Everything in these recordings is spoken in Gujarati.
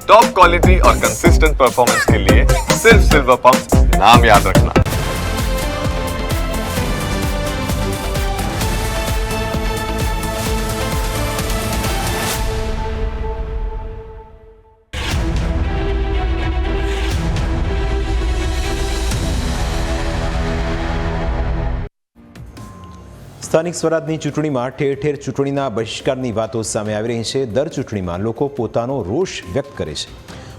टॉप क्वालिटी और कंसिस्टेंट परफॉर्मेंस के लिए सिर्फ सिल्वर पंप नाम याद रखना। સ્થાનિક સ્વરાજની ચૂંટણીમાં ઠેર ઠેર ચૂંટણીના બહિષ્કારની વાતો સામે આવી રહી છે। દર ચૂંટણીમાં લોકો પોતાનો રોષ વ્યક્ત કરે છે।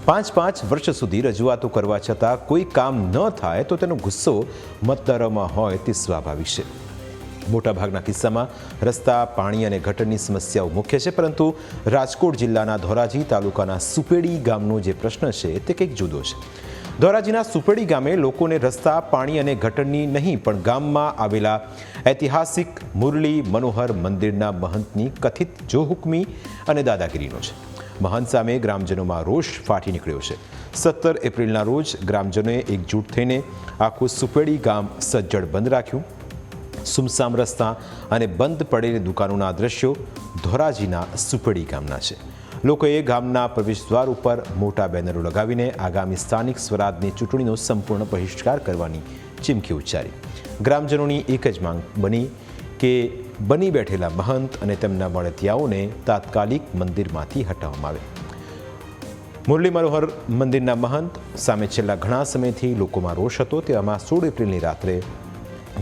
5 વર્ષ સુધી રજૂઆતો કરવા છતાં કોઈ કામ ન થાય તો તેનો ગુસ્સો મતદારોમાં હોય તે સ્વાભાવિક છે। મોટાભાગના કિસ્સામાં રસ્તા, પાણી અને ગટરની સમસ્યાઓ મુખ્ય છે, પરંતુ રાજકોટ જિલ્લાના ધોરાજી તાલુકાના સુપેડી ગામનો જે પ્રશ્ન છે તે કંઈક જુદો છે। ધોરાજીના સુપેડી ગામે લોકોને રસ્તા, પાણી અને ગટરની નહીં પણ ગામમાં આવેલા ઐતિહાસિક મુરલી મનોહર મંદિરના મહંતની કથિત જોહુકમી અને દાદાગીરીનો છે। મહંત સામે ગ્રામજનોમાં રોષ ફાટી નીકળ્યો છે। 17 એપ્રિલના રોજ ગ્રામજનોએ એકજૂટ થઈને આખું સુપેડી ગામ સજ્જડ બંધ રાખ્યું। સુમસામ રસ્તા અને બંધ પડેલી દુકાનોના દ્રશ્યો ધોરાજીના સુપેડી ગામના છે। લોકોએ ગામના પ્રવેશદ્વાર ઉપર મોટા બેનરો લગાવીને આગામી સ્થાનિક સ્વરાજની ચૂંટણીનો સંપૂર્ણ બહિષ્કાર કરવાની ચીમકી ઉચ્ચારી। ગ્રામજનોની એક જ માંગ બની કે બની બેઠેલા મહંત અને તેમના મળતિયાઓને તાત્કાલિક મંદિરમાંથી હટાવવામાં આવે। મુરલી મનોહર મંદિરના મહંત સામે છેલ્લા ઘણા સમયથી લોકોમાં રોષ હતો। તેવામાં 16 એપ્રિલની રાત્રે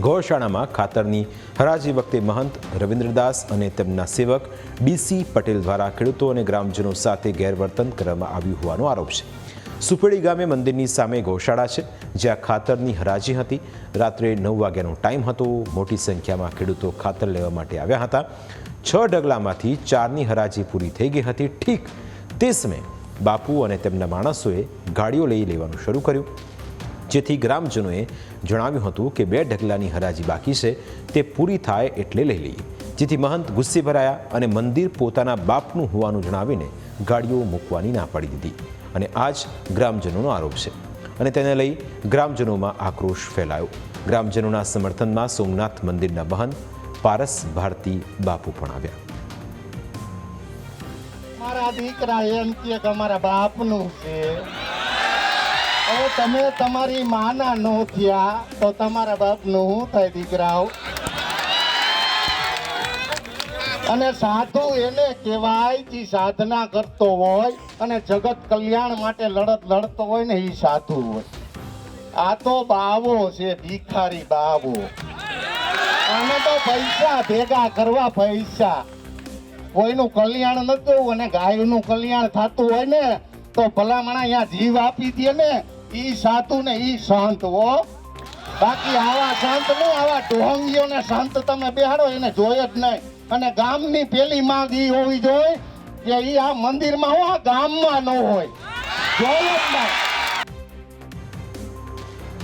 ગૌશાળામાં ખાતરની હરાજી વખતે મહંત રવિન્દ્રદાસ અને તેમના સેવક ડીસી પટેલ દ્વારા ખેડૂતો અને ગ્રામજનો સાથે ગેરવર્તન કરવામાં આવ્યું હોવાનો આરોપ છે। સુપેડી ગામે મંદિરની સામે ગૌશાળા છે, જ્યાં ખાતરની હરાજી હતી। રાત્રે 9 વાગ્યાનો ટાઈમ હતો। મોટી સંખ્યામાં ખેડૂતો ખાતર લેવા માટે આવ્યા હતા। 6 ઢગલામાંથી 4ની હરાજી પૂરી થઈ ગઈ હતી। ઠીક તે સમયે બાપુ અને તેમના માણસોએ ગાડીઓ લઈ લેવાનું શરૂ કર્યું, જેથી ગ્રામજનોએ જણાવ્યું હતું કે 2 ઢગલાની હરાજી બાકી છે, તે પૂરી થાય એટલે લઈ લઈએ, જેથી મહંત ગુસ્સે ભરાયા અને મંદિર પોતાના બાપનું હોવાનું જણાવીને ગાડીઓ મૂકવાની ના પાડી દીધી અને આ જ ગ્રામજનોનો આરોપ છે અને તેને લઈ ગ્રામજનોમાં આક્રોશ ફેલાયો। ગ્રામજનોના સમર્થનમાં સોમનાથ મંદિરના મહંત પારસ ભારતી બાપુ પણ આવ્યા। મારા દીકરા એમ કે અમારા બાપનું છે, હવે તમે તમારી માના નો થયા તો તમારા બાપનું શું થાય દીકરાઓ? અને સાધુ એને કહેવાય જે સાધના કરતો હોય અને જગત કલ્યાણ માટે લડતો હોય ને, એ સાધુ હોય। આ તો બાવો છે, ભિખારી બાવો। આને તો પૈસા ભેગા કરવા, પૈસા કોઈનું કલ્યાણ નતું અને ગાયનું કલ્યાણ થતું હોય ને તો ભલામણા અહીંયા જીવ આપી દે ને, ઈ સાધુ ને ઈ સંત હો। બાકી આવા સંત ને આવા ઢોંગીઓને સંત તમે બેહાડો એને જોયે જ નહીં। અને ગામની પેલી માંગ ઈ હોવી જોઈએ કે ઈ આ મંદિરમાં હોય, ગામમાં ન હોય, જોયે જ નહીં।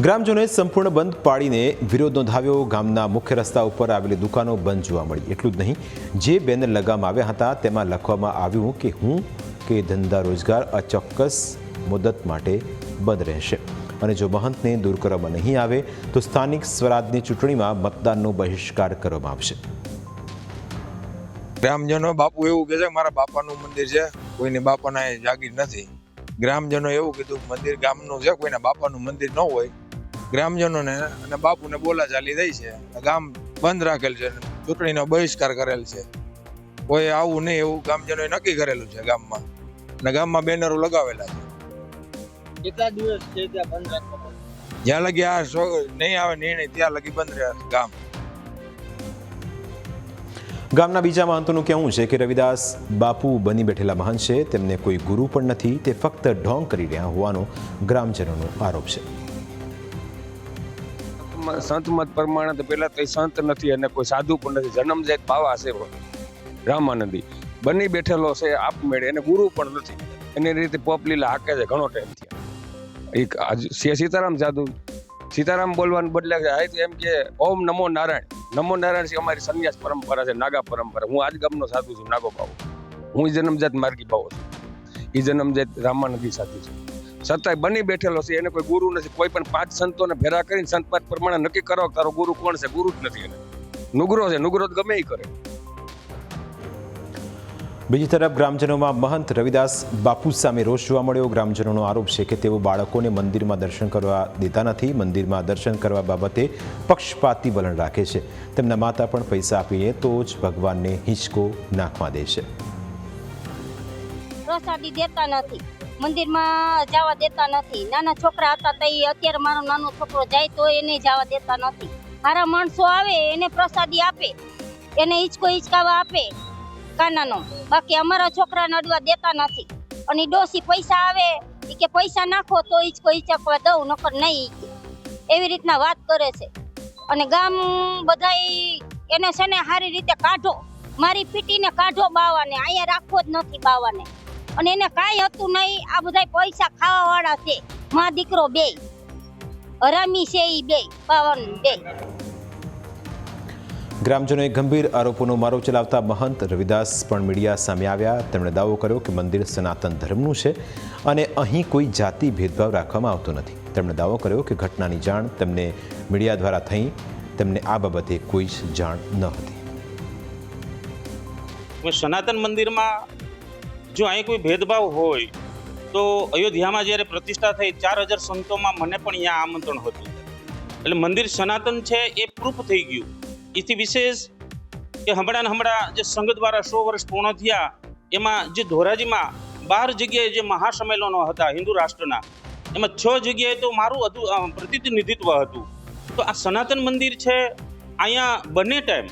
ગ્રામજનોએ સંપૂર્ણ બંધ પાડીને વિરોધ નોંધાવ્યો। ગામના મુખ્ય રસ્તા ઉપર આવેલી દુકાનો બંધ જોવા મળી। એટલું જ નહીં, જે બેનર લગાવવામાં આવ્યા હતા તેમાં લખવામાં આવ્યું કે ધંધા રોજગાર અચોક્કસ મુદત માટે બંધ રહેશે અને જો મહંતને દૂર કરવામાં નહીં આવે તો સ્થાનિક સ્વરાજની ચૂંટણીમાં મતદાનનો બહિષ્કાર કરવામાં આવશે। ગ્રામજનો બાપુ એવું કહે છે મારા બાપાનું મંદિર છે, કોઈને બાપાના જાગીર નથી। ગ્રામજનો એવું કીધું મંદિર ગામનું છે, કોઈના બાપાનું મંદિર ન હોય। ગ્રામજનોને અને બાપુને બોલાચાલી થઈ છે, ગામ બંધ રાખેલ છે, ચૂંટણીનો બહિષ્કાર કરેલ છે। કોઈ આવું નહીં એવું ગામજનોએ નક્કી કરેલું છે ગામમાં, અને ગામમાં બેનરો લગાવેલા છે। કેટલા દિવસ છે ત્યાં બંધ રાખવામાં? જ્યાં લગી આ નહીં આવે નિર્ણય ત્યાં લગી બંધ રહે ગામ। ગામના બીજા મહંતોનું કહેવું છે કે રવિદાસ બાપુ બની બેઠેલા મહંત છે, તેમને કોઈ ગુરુ પણ નથી, તે ફક્ત ઢોંગ કરી રહ્યા હોવાનો ગ્રામજનોનો આરોપ છે। સંત મત પ્રમાણે તો પેલા તો સંત નથી અને કોઈ સાધુ પણ નથી, જન્મજાત બાવા છે રામાનંદી બની બેઠેલો છે આપમેળે, એને ગુરુ પણ નથી। એની રીતે પોપલીલા હાકે છે ઘણો ટાઈમ થયા। એક સીતારામ સાધુ સીતારામ બોલવાનું બદલે એમ કે ઓમ નમો નારાયણ, નમો નારાયણ છે અમારી સંન્યાસ પરંપરા છે, નાગા પરંપરા। હું આજ ગામનો સાધુ છું, નાગો બાવો। હું જન્મજાત માર્ગી બાવો છું, એ જન્મજાત રામાનંદી સાધુ છે, છતાંય બની બેઠેલો છે, એને કોઈ ગુરુ નથી। કોઈ પણ 5 સંતોને ભેરા કરીને સંત પાઠ પ્રમાણે નક્કી કરો તારો ગુરુ કોણ છે, ગુરુ જ નથી। એને નુગરો છે, નુગરો ગમે એ કરે। બીજી તરફ ગ્રામજનોમાં મહંત રવિદાસ બાપુ સામે રોષ જોવા મળ્યો. ગ્રામજનોનો આરોપ છે કે તેઓ બાળકોને મંદિરમાં દર્શન કરવા દેતા નથી. મંદિરમાં દર્શન કરવા બાબતે પક્ષપાતી વલણ રાખે છે. તેમના માતા પણ પૈસા આપીને તો જ ભગવાનને હિંચકો નાખવા દે છે. પ્રસાદી દેતા નથી, મંદિરમાં જવા દેતા નથી. નાના છોકરા હતા તો અત્યારે મારો નાનો છોકરો જાય તો એને જવા દેતા નથી. સારા માણસો આવે એને પ્રસાદી આપે, એને હિંચકાવા આપે કાનાનો. બાકી અમારા છોકરાને અડવા દેતા નથી. અને ડોસી પૈસા આવે કે પૈસા નાખો તો હિંચકવા દઉં, નકર નહીં, એવી રીતના વાત કરે છે. અને ગામ બધાય એને છે ને સારી રીતે કાઢો, મારી પીટીને કાઢો બાવાને, અહીંયા રાખવો જ નથી બાવાને. અને એને કાંઈ હતું નહીં. આ બધા પૈસા ખાવા વાળા છે, મા દીકરો બે હરામી છે, ઈ બે બાવન બે. ગ્રામજનોએ ગંભીર આરોપોનો મારો ચલાવતા મહંત રવિદાસ પણ મીડિયા સામે આવ્યા. તેમણે દાવો કર્યો કે મંદિર સનાતન ધર્મનું છે અને અહીં કોઈ જાતિ ભેદભાવ રાખવામાં આવતો નથી. તેમણે દાવો કર્યો કે ઘટનાની જાણ તેમને મીડિયા દ્વારા થઈ, તેમને આ બાબતે કોઈ જ જાણ ન હતી. સનાતન મંદિરમાં જો અહીં કોઈ ભેદભાવ હોય તો અયોધ્યામાં જ્યારે પ્રતિષ્ઠા થઈ 4000 સંતોમાં મને પણ અહીંયા આમંત્રણ હતું. એટલે મંદિર સનાતન છે એ પ્રૂફ થઈ ગયું. એથી વિશેષ કે હમણાં જે સંઘ દ્વારા 100 વર્ષ પૂર્ણ થયા એમાં જે ધોરાજીમાં 12 જગ્યાએ જે મહાસંમેલનો હતા હિન્દુ રાષ્ટ્રના, એમાં 6 જગ્યાએ તો મારું પ્રતિનિધિત્વ હતું. તો આ સનાતન મંદિર છે, અહીંયા બંને ટાઈમ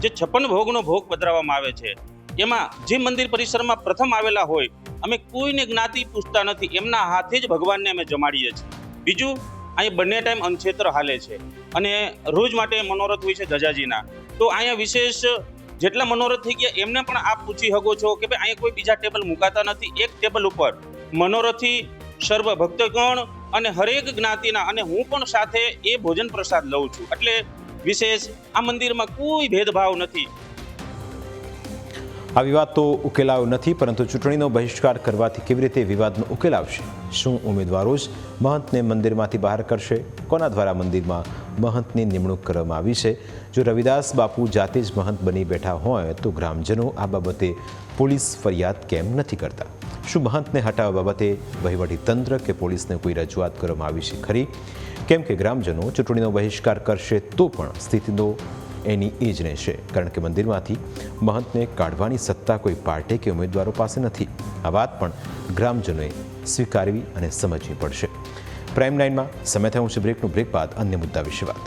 જે 56 ભોગનો ભોગ પધરાવવામાં આવે છે, એમાં જે મંદિર પરિસરમાં પ્રથમ આવેલા હોય અમે કોઈને જ્ઞાતિ પૂછતા નથી, એમના હાથે જ ભગવાનને અમે જમાડીએ છીએ. બીજું, અહીંયા બંને ટાઈમ અન્નક્ષેત્ર હાલે છે અને રોજ માટે મનોરથ હોય છે ધજાજીના. તો અહીંયા વિશેષ જેટલા મનોરથ થઈ ગયા એમને પણ આપ પૂછી શકો છો કે ભાઈ અહીંયા કોઈ બીજા ટેબલ મુકાતા નથી. એક ટેબલ ઉપર મનોરથી સર્વ ભક્તગણ અને હરેક જ્ઞાતિના, અને હું પણ સાથે એ ભોજન પ્રસાદ લઉં છું. એટલે વિશેષ આ મંદિરમાં કોઈ ભેદભાવ નથી. આ વિવાદ તો ઉકેલાયો નથી, પરંતુ ચૂંટણીનો બહિષ્કાર કરવાથી કેવી રીતે વિવાદનો ઉકેલ આવશે? શું ઉમેદવારો જ મહંતને મંદિરમાંથી બહાર કરશે? કોના દ્વારા મંદિરમાં મહંતની નિમણૂક કરવામાં આવી છે? જો રવિદાસ બાપુ જાતે જ મહંત બની બેઠા હોય તો ગ્રામજનો આ બાબતે પોલીસ ફરિયાદ કેમ નથી કરતા? શું મહંતને હટાવવા બાબતે વહીવટીતંત્ર કે પોલીસને કોઈ રજૂઆત કરવામાં આવી છે ખરી? કેમ કે ગ્રામજનો ચૂંટણીનો બહિષ્કાર કરશે તો પણ સ્થિતિનો એની એ જ રહેશે, કારણ કે મંદિરમાંથી મહંતને કાઢવાની સત્તા કોઈ પાર્ટી કે ઉમેદવારો પાસે નથી. આ વાત પણ ગ્રામજનોએ સ્વીકારવી અને સમજવી પડશે. પ્રાઇમ લાઇનમાં સમય થયું છે બ્રેકનું. બ્રેક બાદ અન્ય મુદ્દા વિશે વાત.